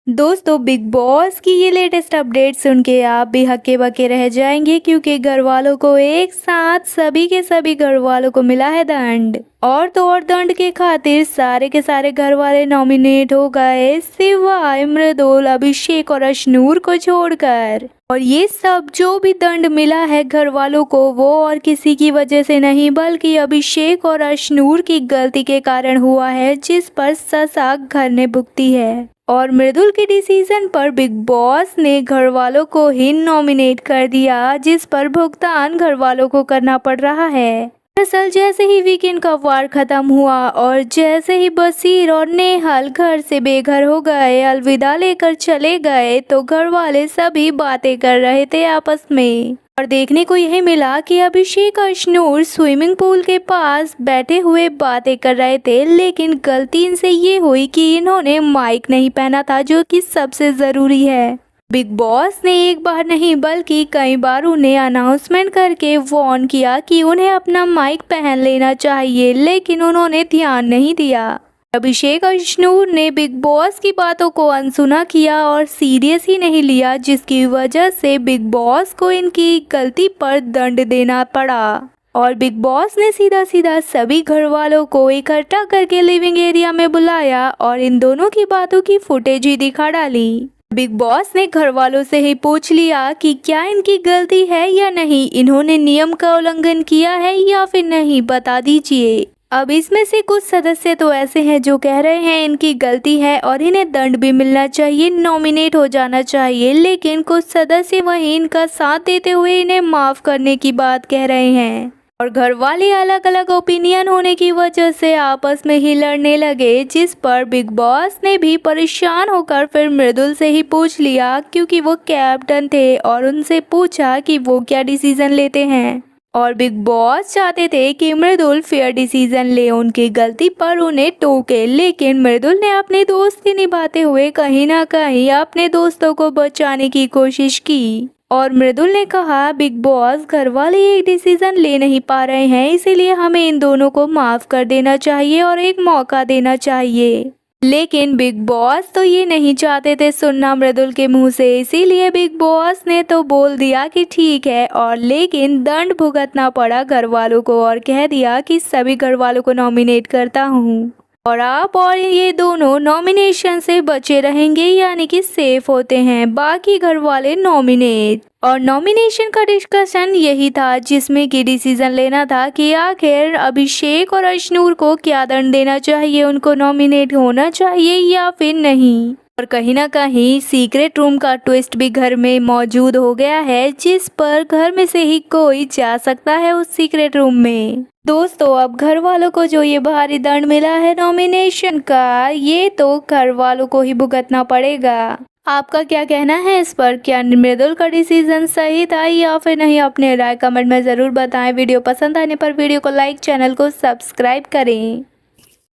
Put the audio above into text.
दोस्तों, big boss की ये लेटेस्ट अपडेट सुन के आप भी हक्के बक्के रह जाएंगे क्योंकि घर वालों को एक साथ सभी के सभी घर वालों को मिला है दंड। और तो और दंड के खातिर सारे के सारे घर वाले नॉमिनेट हो गए सिवाय मृदुल, अभिषेक और अशनूर को छोड़कर। और ये सब जो भी दंड मिला है घर वालों को वो और किसी की वजह से नहीं बल्कि अभिषेक और अशनूर की गलती के कारण हुआ है, जिस पर सजा घर ने भुगती है। और मृदुल के डिसीजन पर बिग बॉस ने घर वालों को ही नॉमिनेट कर दिया, जिस पर भुगतान घर वालों को करना पड़ रहा है। दरअसल जैसे ही वीकेंड का वार खत्म हुआ और जैसे ही बसीर और नेहल घर से बेघर हो गए, अलविदा लेकर चले गए, तो घर वाले सभी बातें कर रहे थे आपस में। और देखने को यही मिला कि अभिषेक और अशनूर स्विमिंग पूल के पास बैठे हुए बातें कर रहे थे, लेकिन गलती इनसे ये हुई कि इन्होंने माइक नहीं पहना था, जो कि सबसे ज़रूरी है। बिग बॉस ने एक बार नहीं बल्कि कई बार उन्हें अनाउंसमेंट करके वार्न किया कि उन्हें अपना माइक पहन लेना चाहिए, लेकिन उन्होंने ध्यान नहीं दिया। अभिषेक और अशनूर ने बिग बॉस की बातों को अनसुना किया और सीरियस ही नहीं लिया, जिसकी वजह से बिग बॉस को इनकी गलती पर दंड देना पड़ा। और बिग बॉस ने सीधा सीधा सभी घर वालों को इकट्ठा करके लिविंग एरिया में बुलाया और इन दोनों की बातों की फुटेज ही दिखा डाली। बिग बॉस ने घर वालों से ही पूछ लिया कि क्या इनकी गलती है या नहीं, इन्होंने नियम का उल्लंघन किया है या फिर नहीं, बता दीजिए। अब इसमें से कुछ सदस्य तो ऐसे हैं जो कह रहे हैं इनकी गलती है और इन्हें दंड भी मिलना चाहिए, नॉमिनेट हो जाना चाहिए, लेकिन कुछ सदस्य वहीं इनका साथ देते हुए इन्हें माफ करने की बात कह रहे हैं। और घर वाले अलग अलग ओपिनियन होने की वजह से आपस में ही लड़ने लगे, जिस पर बिग बॉस ने भी परेशान होकर फिर मृदुल से ही पूछ लिया, क्योंकि वो कैप्टन थे, और उनसे पूछा कि वो क्या डिसीजन लेते हैं। और बिग बॉस चाहते थे कि मृदुल फेयर डिसीजन ले, उनकी गलती पर उन्हें टोके, लेकिन मृदुल ने अपनी दोस्ती निभाते हुए कहीं ना कहीं अपने दोस्तों को बचाने की कोशिश की। और मृदुल ने कहा, बिग बॉस, घर वाले एक डिसीजन ले नहीं पा रहे हैं, इसीलिए हमें इन दोनों को माफ कर देना चाहिए और एक मौका देना चाहिए। लेकिन बिग बॉस तो ये नहीं चाहते थे सुनना मृदुल के मुंह से, इसीलिए बिग बॉस ने तो बोल दिया कि ठीक है, और लेकिन दंड भुगतना पड़ा घर वालों को और कह दिया कि सभी घर वालों को नॉमिनेट करता हूँ और आप और ये दोनों नॉमिनेशन से बचे रहेंगे, यानी कि सेफ होते हैं, बाकी घर वाले नॉमिनेट। और नॉमिनेशन का डिस्कशन यही था जिसमें कि डिसीजन लेना था कि आखिर अभिषेक और अशनूर को क्या दंड देना चाहिए, उनको नॉमिनेट होना चाहिए या फिर नहीं। और कहीं ना कहीं सीक्रेट रूम का ट्विस्ट भी घर में मौजूद हो गया है, जिस पर घर में से ही कोई जा सकता है उस सीक्रेट रूम में। दोस्तों, अब घर वालों को जो ये भारी दंड मिला है नॉमिनेशन का, ये तो घर वालों को ही भुगतना पड़ेगा। आपका क्या कहना है इस पर? क्या मृदुल का डिसीजन सही था या फिर नहीं? अपने राय कमेंट में ज़रूर बताएं। वीडियो पसंद आने पर वीडियो को लाइक, चैनल को सब्सक्राइब करें।